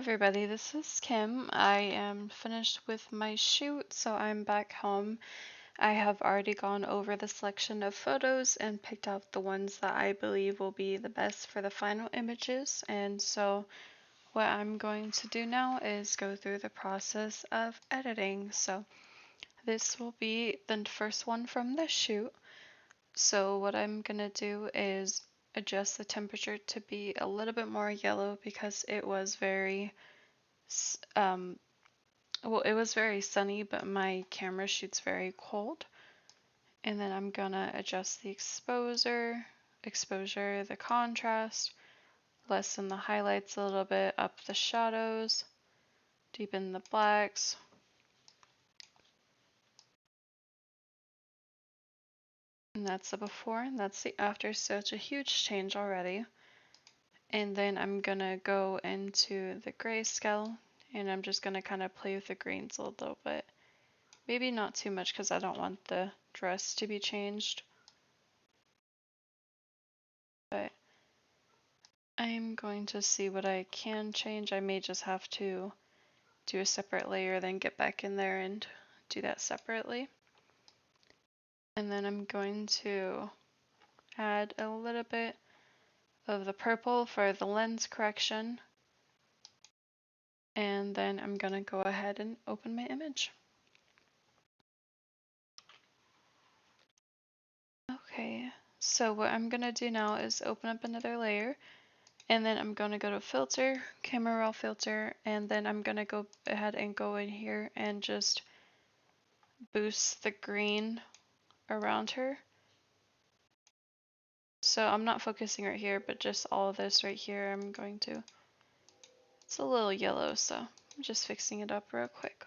everybody, this is Kim. I am finished with my shoot, so I'm back home. I have already gone over the selection of photos and picked out the ones that I believe will be the best for the final images. And so what I'm going to do now is go through the process of editing. So this will be the first one from the shoot. So what I'm gonna do is adjust the temperature to be a little bit more yellow because it was very it was very sunny, but my camera shoots very cold. And then I'm gonna adjust the exposure, the contrast, lessen the highlights a little bit, up the shadows, deepen the blacks. And that's the before and that's the after, so it's a huge change already. And then I'm gonna go into the grayscale and I'm just gonna kind of play with the greens a little bit. Maybe not too much because I don't want the dress to be changed. But I'm going to see what I can change. I may just have to do a separate layer, then get back in there and do that separately. And then I'm going to add a little bit of the purple for the lens correction. And then I'm gonna go ahead and open my image. Okay, so what I'm gonna do now is open up another layer, and then I'm gonna go to filter, camera raw filter, and then I'm gonna go ahead and go in here and just boost the green around her. So I'm not focusing right here, but just all of this right here I'm going to. It's a little yellow, so I'm just fixing it up real quick.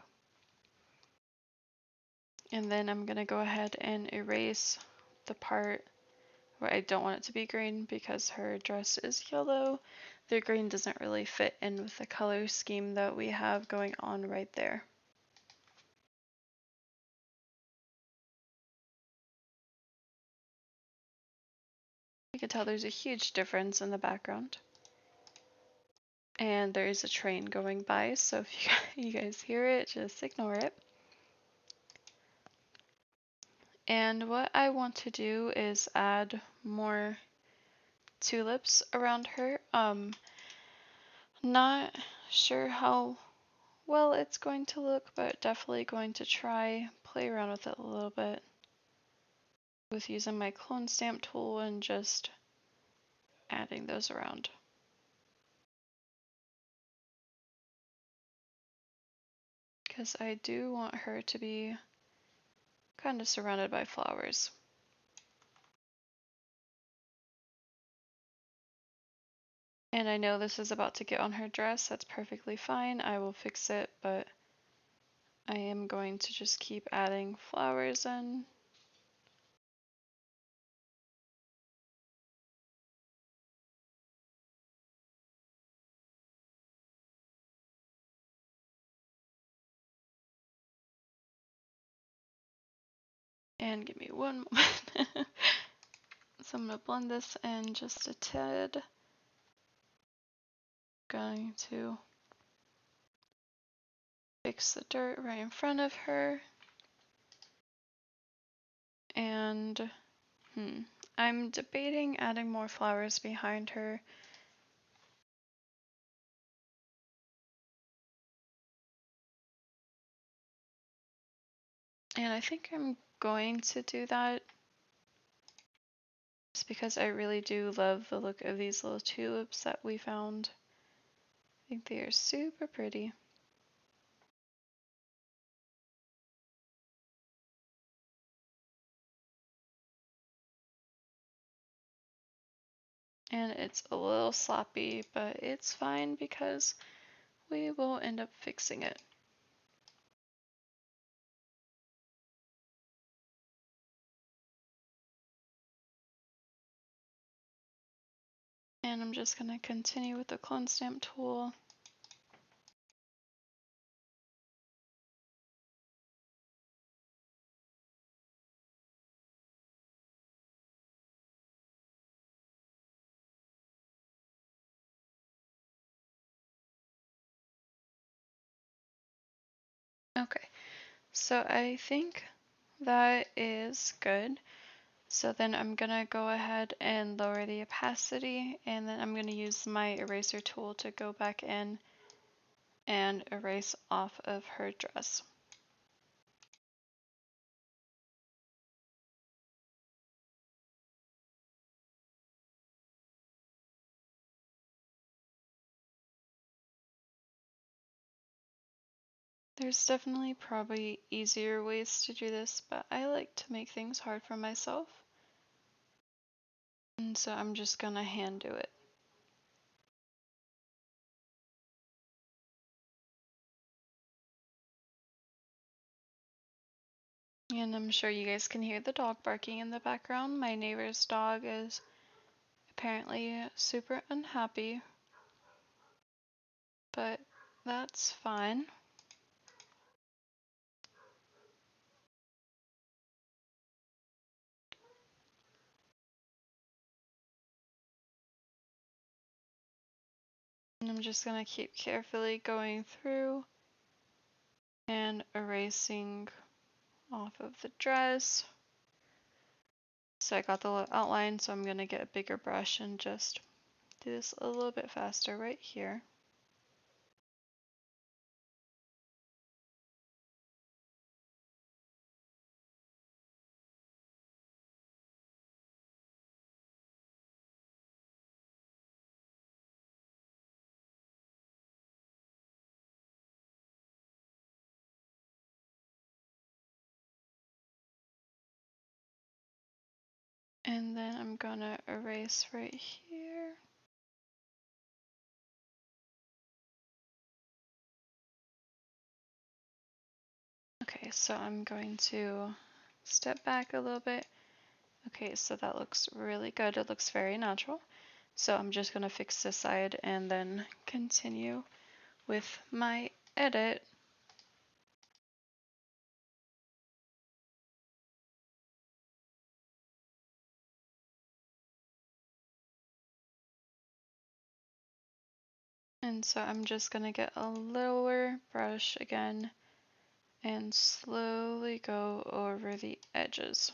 And then I'm gonna go ahead and erase the part where I don't want it to be green because her dress is yellow. The green doesn't really fit in with the color scheme that we have going on right there. You can tell there's a huge difference in the background. And there is a train going by, so if you guys hear it, just ignore it. And what I want to do is add more tulips around her. Not sure how well it's going to look, but definitely going to try play around with it a little bit with using my clone stamp tool and just adding those around. Because I do want her to be kind of surrounded by flowers. And I know this is about to get on her dress, that's perfectly fine, I will fix it, but I am going to just keep adding flowers in. And give me one moment. So I'm going to blend this in just a tad. Going to fix the dirt right in front of her. And I'm debating adding more flowers behind her. And I think I'm going to do that just because I really do love the look of these little tulips that we found. I think they are super pretty. And it's a little sloppy, but it's fine because we will end up fixing it. And I'm just going to continue with the clone stamp tool. Okay, so I think that is good. So then I'm gonna go ahead and lower the opacity, and then I'm gonna use my eraser tool to go back in and erase off of her dress. There's definitely probably easier ways to do this, but I like to make things hard for myself. And so I'm just gonna hand do it. And I'm sure you guys can hear the dog barking in the background. My neighbor's dog is apparently super unhappy, but that's fine. And I'm just gonna keep carefully going through and erasing off of the dress. So I got the outline, so I'm gonna get a bigger brush and just do this a little bit faster right here. And then I'm gonna erase right here. Okay, so I'm going to step back a little bit. Okay, so that looks really good. It looks very natural. So I'm just gonna fix this side and then continue with my edit. And so I'm just gonna get a lower brush again and slowly go over the edges.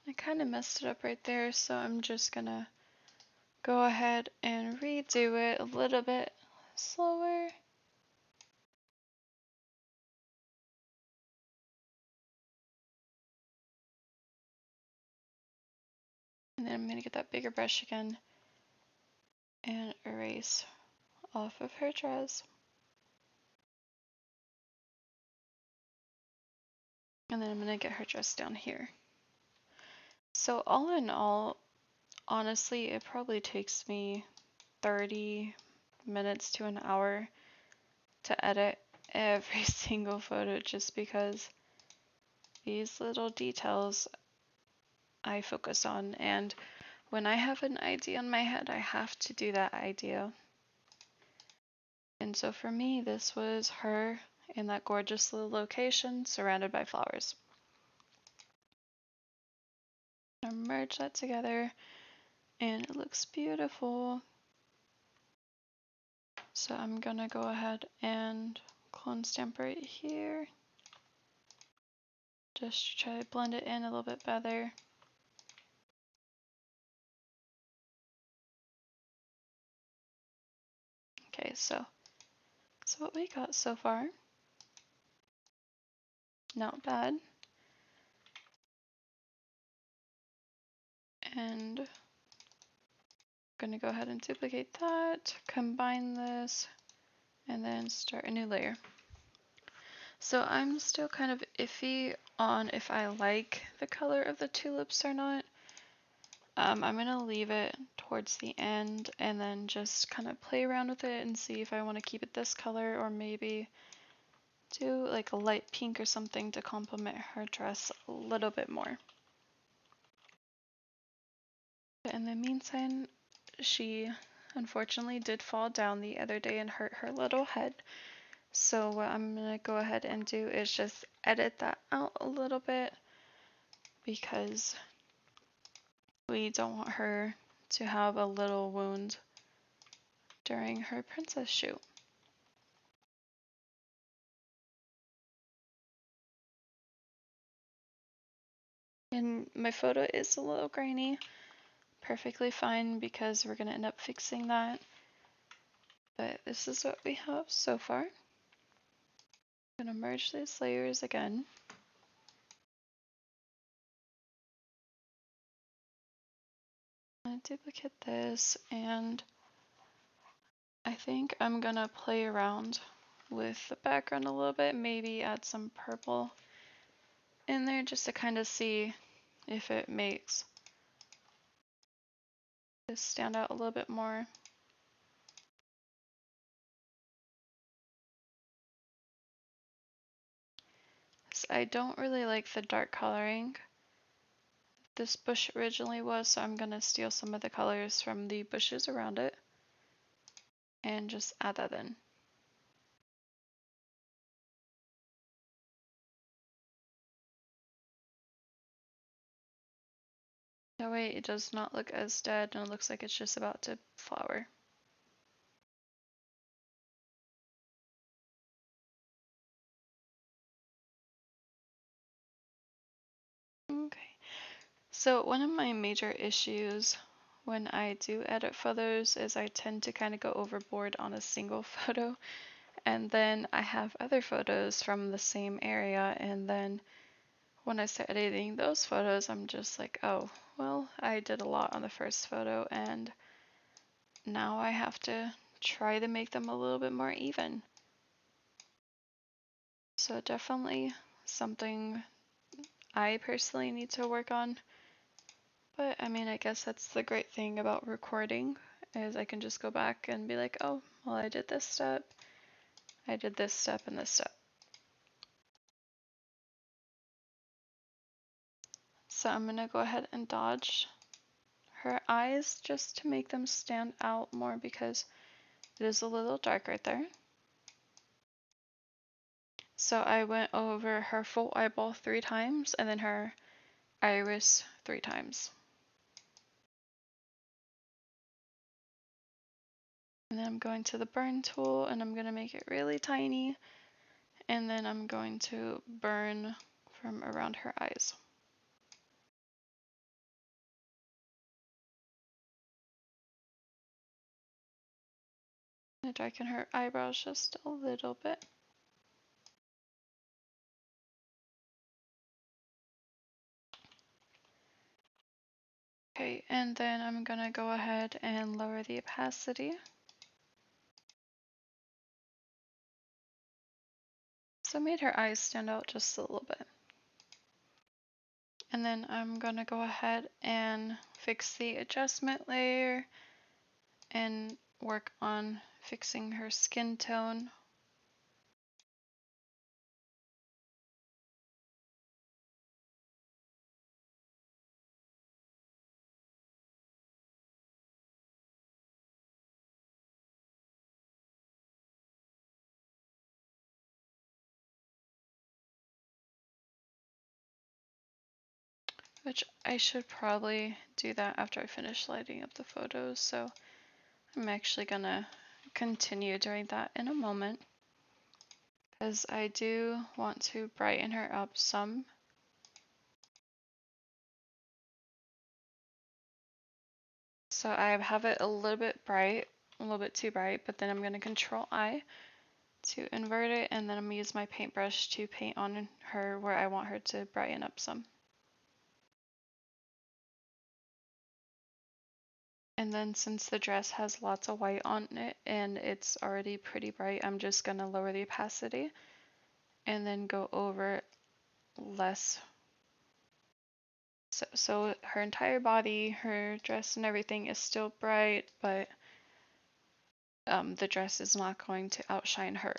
I kind of messed it up right there, so I'm just gonna go ahead and redo it a little bit slower. And then I'm gonna get that bigger brush again and erase off of her dress. And then I'm gonna get her dress down here. So all in all, honestly, it probably takes me 30 minutes to an hour to edit every single photo just because these little details I focus on, and when I have an idea in my head, I have to do that idea. And so for me, this was her in that gorgeous little location surrounded by flowers. I merge that together and it looks beautiful. So I'm gonna go ahead and clone stamp right here just to try to blend it in a little bit better. Okay, so what we got so far, not bad. And I'm gonna go ahead and duplicate that, combine this, and then start a new layer. So I'm still kind of iffy on if I like the color of the tulips or not. I'm gonna leave it towards the end and then just kind of play around with it and see if I want to keep it this color or maybe do like a light pink or something to complement her dress a little bit more. But in the meantime, she unfortunately did fall down the other day and hurt her little head. So what I'm gonna go ahead and do is just edit that out a little bit because we don't want her to have a little wound during her princess shoot. And my photo is a little grainy, perfectly fine because we're gonna end up fixing that. But this is what we have so far. I'm gonna merge these layers again. I'm gonna duplicate this, and I think I'm gonna play around with the background a little bit, maybe add some purple in there just to kind of see if it makes this stand out a little bit more. So I don't really like the dark coloring this bush originally was, so I'm gonna steal some of the colors from the bushes around it and just add that in. That way it does not look as dead and it looks like it's just about to flower. Okay, so one of my major issues when I do edit photos is I tend to kind of go overboard on a single photo, and then I have other photos from the same area, and then when I start editing those photos, I'm just like, oh, well, I did a lot on the first photo, and now I have to try to make them a little bit more even. So definitely something I personally need to work on. But I mean, I guess that's the great thing about recording is I can just go back and be like, oh, well, I did this step, I did this step and this step. So I'm gonna go ahead and dodge her eyes just to make them stand out more because it is a little dark right there. So I went over her full eyeball 3 times and then her iris 3 times. And then I'm going to the burn tool and I'm going to make it really tiny. And then I'm going to burn from around her eyes. I'm going to darken her eyebrows just a little bit. Okay, and then I'm going to go ahead and lower the opacity. So I made her eyes stand out just a little bit. And then I'm going to go ahead and fix the adjustment layer and work on fixing her skin tone. Which I should probably do that after I finish lighting up the photos, so I'm actually gonna continue doing that in a moment because I do want to brighten her up some. So I have it a little bit bright, a little bit too bright, but then I'm gonna Control I to invert it, and then I'm gonna use my paintbrush to paint on her where I want her to brighten up some. And then since the dress has lots of white on it and it's already pretty bright, I'm just gonna lower the opacity and then go over less. So her entire body, her dress and everything is still bright, but the dress is not going to outshine her.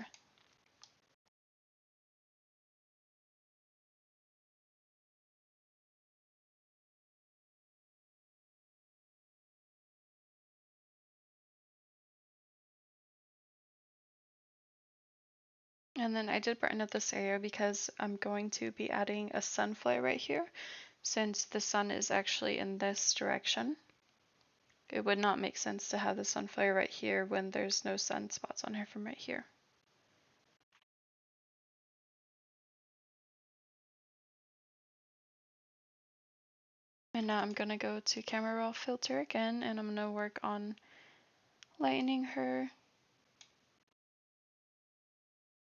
And then I did brighten up this area because I'm going to be adding a sun flare right here. Since the sun is actually in this direction, it would not make sense to have the sun flare right here when there's no sunspots on her from right here. And now I'm going to go to camera raw filter again, and I'm going to work on lightening her.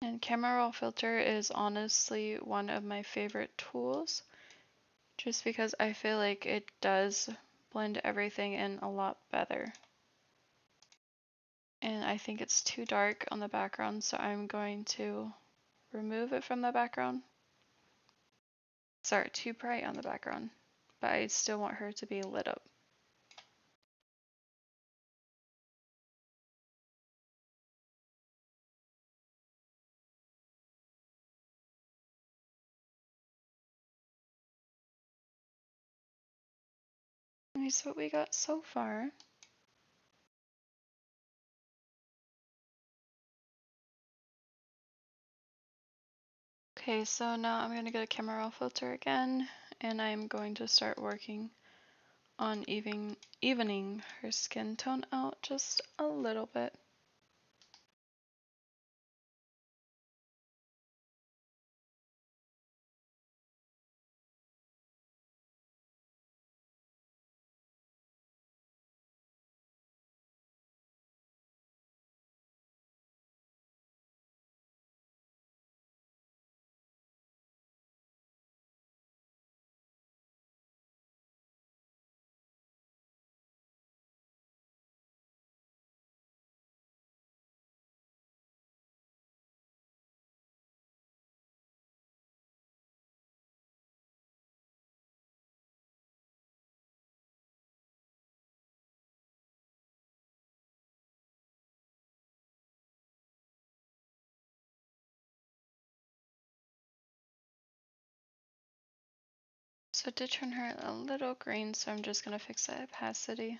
And camera raw filter is honestly one of my favorite tools, just because I feel like it does blend everything in a lot better. And I think it's too dark on the background, so I'm going to remove it from the background. Sorry, too bright on the background, but I still want her to be lit up. Here's what we got so far. Okay, so now I'm going to get a camera raw filter again, and I'm going to start working on evening her skin tone out just a little bit. So I did turn her a little green, so I'm just going to fix that opacity.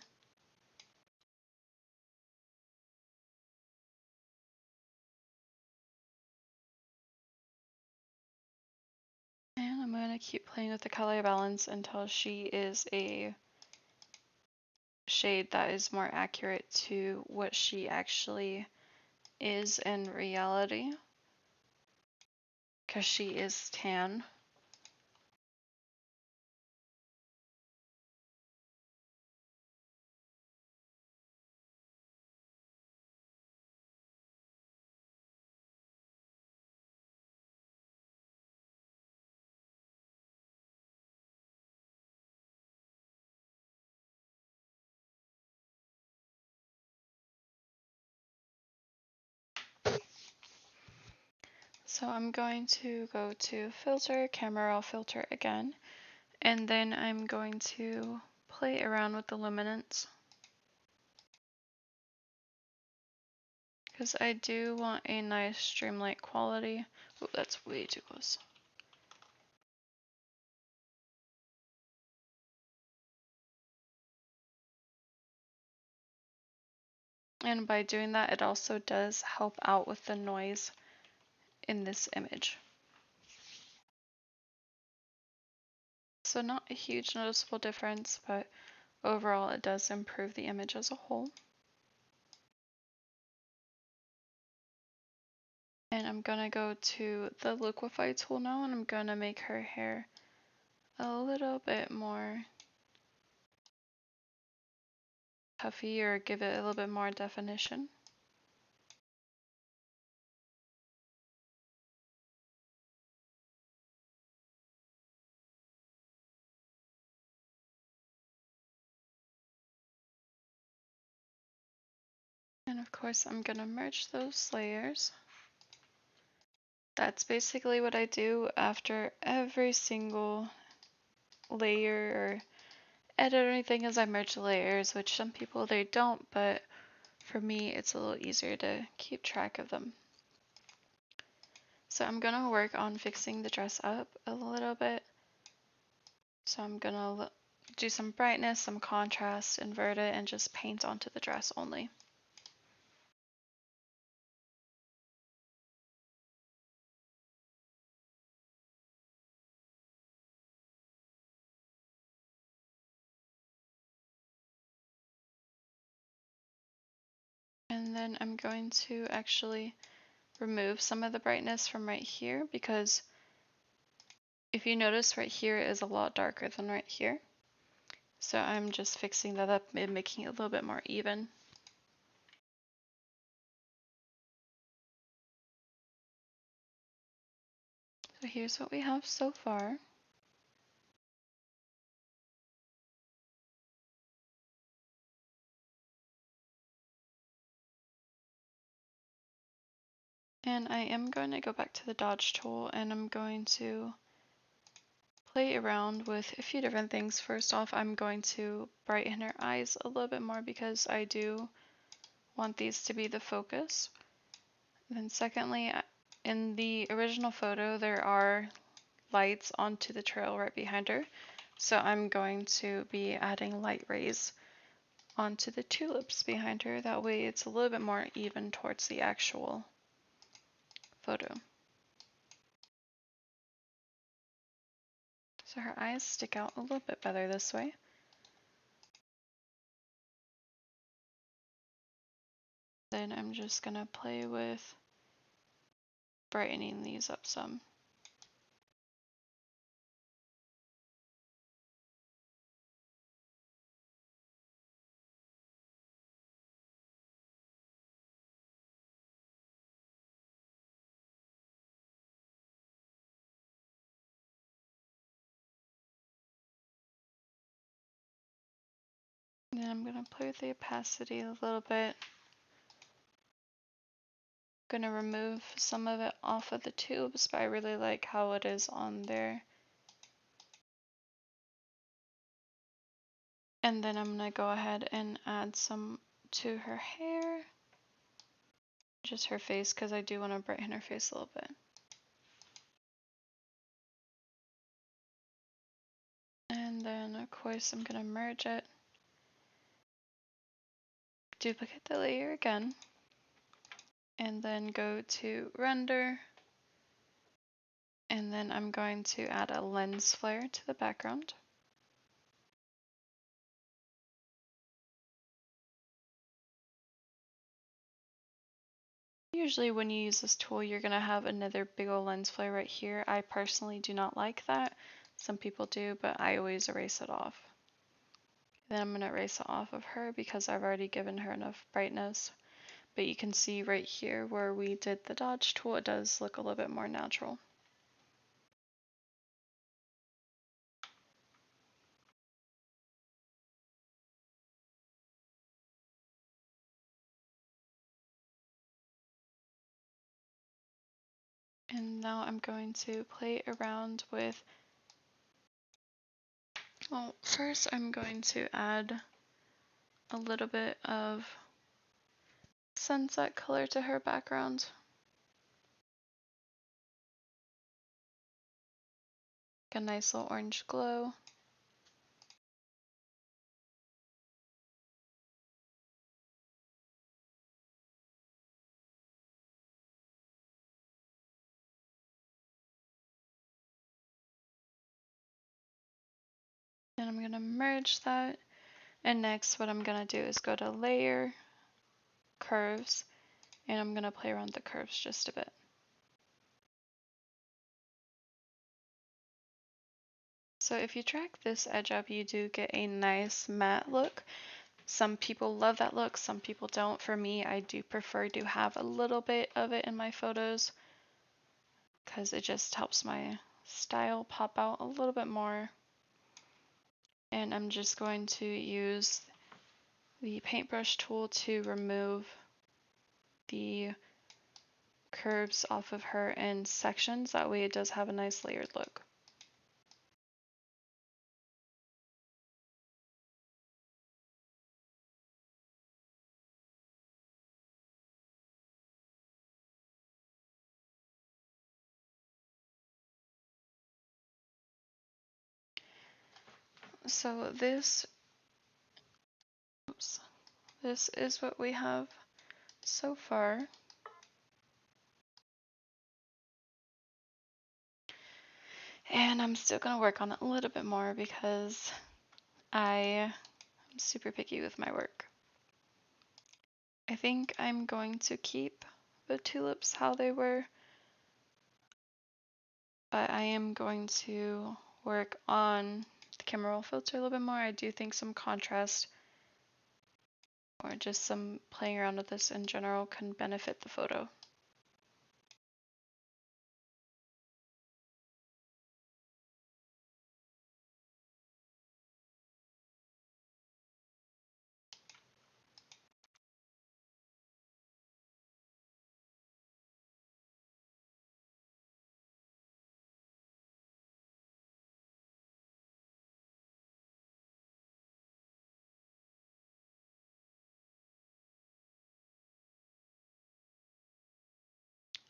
And I'm going to keep playing with the color balance until she is a shade that is more accurate to what she actually is in reality, because she is tan. So I'm going to go to filter, camera raw filter again, and then I'm going to play around with the luminance, because I do want a nice streamlight quality. Oh, that's way too close. And by doing that, it also does help out with the noise in this image. So not a huge noticeable difference, but overall it does improve the image as a whole. And I'm gonna go to the liquify tool now, and I'm gonna make her hair a little bit more puffy, or give it a little bit more definition. And of course I'm gonna merge those layers. That's basically what I do after every single layer or edit or anything, is I merge the layers, which some people they don't, but for me it's a little easier to keep track of them. So I'm gonna work on fixing the dress up a little bit. So I'm gonna do some brightness, some contrast, invert it, and just paint onto the dress only. And then I'm going to actually remove some of the brightness from right here, because if you notice, right here is a lot darker than right here. So I'm just fixing that up and making it a little bit more even. So here's what we have so far. And I am going to go back to the dodge tool, and I'm going to play around with a few different things. First off, I'm going to brighten her eyes a little bit more because I do want these to be the focus. And then secondly, in the original photo, there are lights onto the trail right behind her. So I'm going to be adding light rays onto the tulips behind her. That way it's a little bit more even towards the actual photo. So her eyes stick out a little bit better this way. Then I'm just gonna play with brightening these up some. Then I'm gonna play with the opacity a little bit. Gonna remove some of it off of the tubes, but I really like how it is on there. And then I'm gonna go ahead and add some to her hair. Just her face, because I do want to brighten her face a little bit. And then of course I'm gonna merge it. Duplicate the layer again. And then go to render. And then I'm going to add a lens flare to the background. Usually when you use this tool, you're going to have another big old lens flare right here. I personally do not like that. Some people do, but I always erase it off. Then I'm going to erase it off of her because I've already given her enough brightness. But you can see right here where we did the dodge tool, it does look a little bit more natural. And now I'm going to play around with, well, first I'm going to add a little bit of sunset color to her background. A nice little orange glow. And I'm going to merge that. And next what I'm going to do is go to layer, curves, and I'm going to play around the curves just a bit. So if you drag this edge up, you do get a nice matte look. Some people love that look, some people don't. For me, I do prefer to have a little bit of it in my photos because it just helps my style pop out a little bit more. And I'm just going to use the paintbrush tool to remove the curves off of her in sections. That way it does have a nice layered look. So this is what we have so far. And I'm still going to work on it a little bit more because I am super picky with my work. I think I'm going to keep the tulips how they were, but I am going to work on the camera roll filter a little bit more. I do think some contrast or just some playing around with this in general can benefit the photo.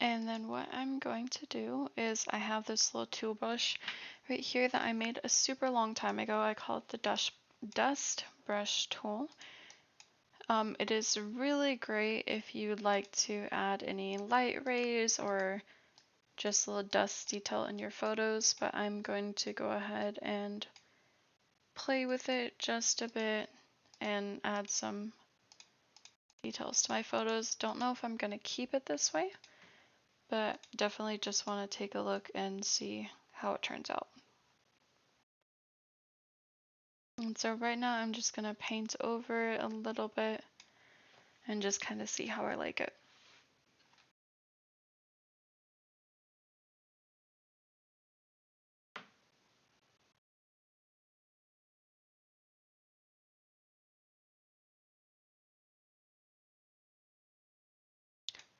And then what I'm going to do is I have this little tool brush right here that I made a super long time ago. I call it the dust brush tool. It is really great if you'd like to add any light rays or just a little dust detail in your photos, but I'm going to go ahead and play with it just a bit and add some details to my photos. Don't know if I'm going to keep it this way, but definitely just want to take a look and see how it turns out. And so right now I'm just going to paint over it a little bit and just kind of see how I like it.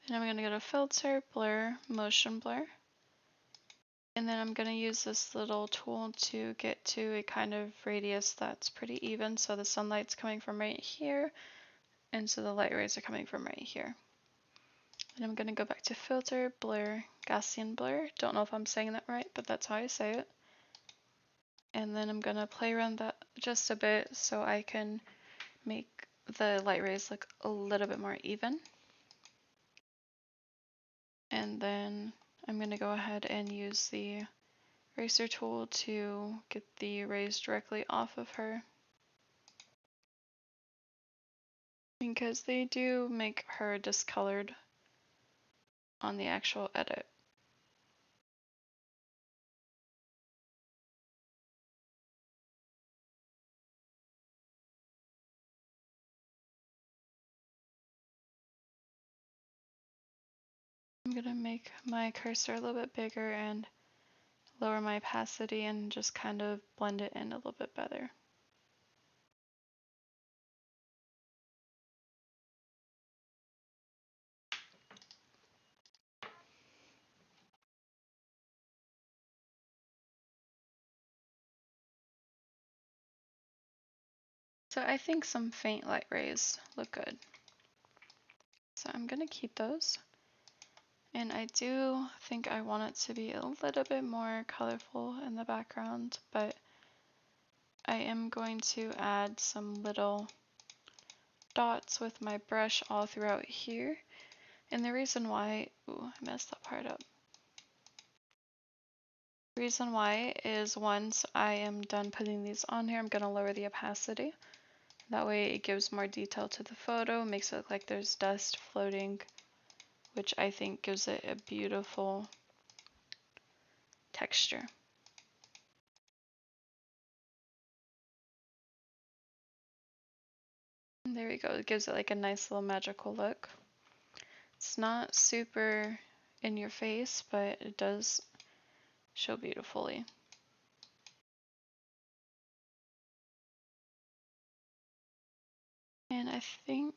And I'm going to go to filter, blur, motion blur. And then I'm going to use this little tool to get to a kind of radius that's pretty even. So the sunlight's coming from right here, and so the light rays are coming from right here. And I'm going to go back to filter, blur, Gaussian blur. Don't know if I'm saying that right, but that's how I say it. And then I'm going to play around that just a bit so I can make the light rays look a little bit more even. And then I'm going to go ahead and use the eraser tool to get the rays directly off of her, because they do make her discolored on the actual edit. I'm going to make my cursor a little bit bigger and lower my opacity and just kind of blend it in a little bit better. So I think some faint light rays look good. So I'm going to keep those. And I do think I want it to be a little bit more colorful in the background, but I am going to add some little dots with my brush all throughout here. And the reason why, ooh, I messed that part up. The reason why is once I am done putting these on here, I'm going to lower the opacity. That way it gives more detail to the photo, makes it look like there's dust floating, which I think gives it a beautiful texture. And there we go, it gives it like a nice little magical look. It's not super in your face, but it does show beautifully. And I think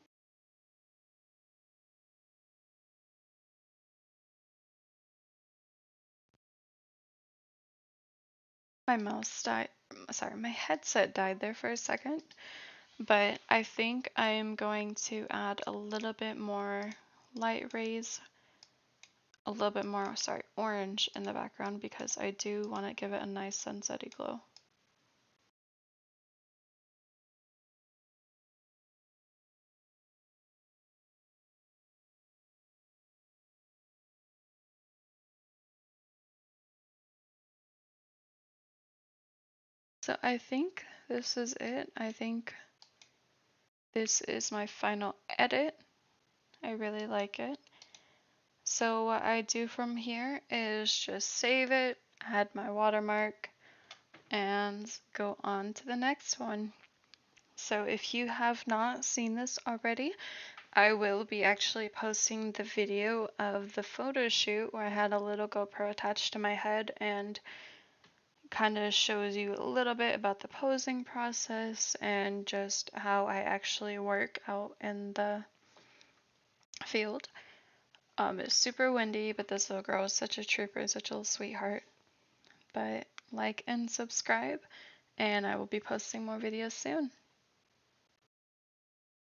my mouse died, sorry, my headset died there for a second, but I think I'm going to add a little bit more light rays, a little bit more, sorry, orange in the background, because I do want to give it a nice sunsetty glow. So I think this is it. I think this is my final edit. I really like it. So what I do from here is just save it, add my watermark, and go on to the next one. So if you have not seen this already, I will be actually posting the video of the photo shoot where I had a little GoPro attached to my head and kind of shows you a little bit about the posing process and just how I actually work out in the field. It's super windy, but this little girl is such a trooper, such a little sweetheart. But like and subscribe, and I will be posting more videos soon.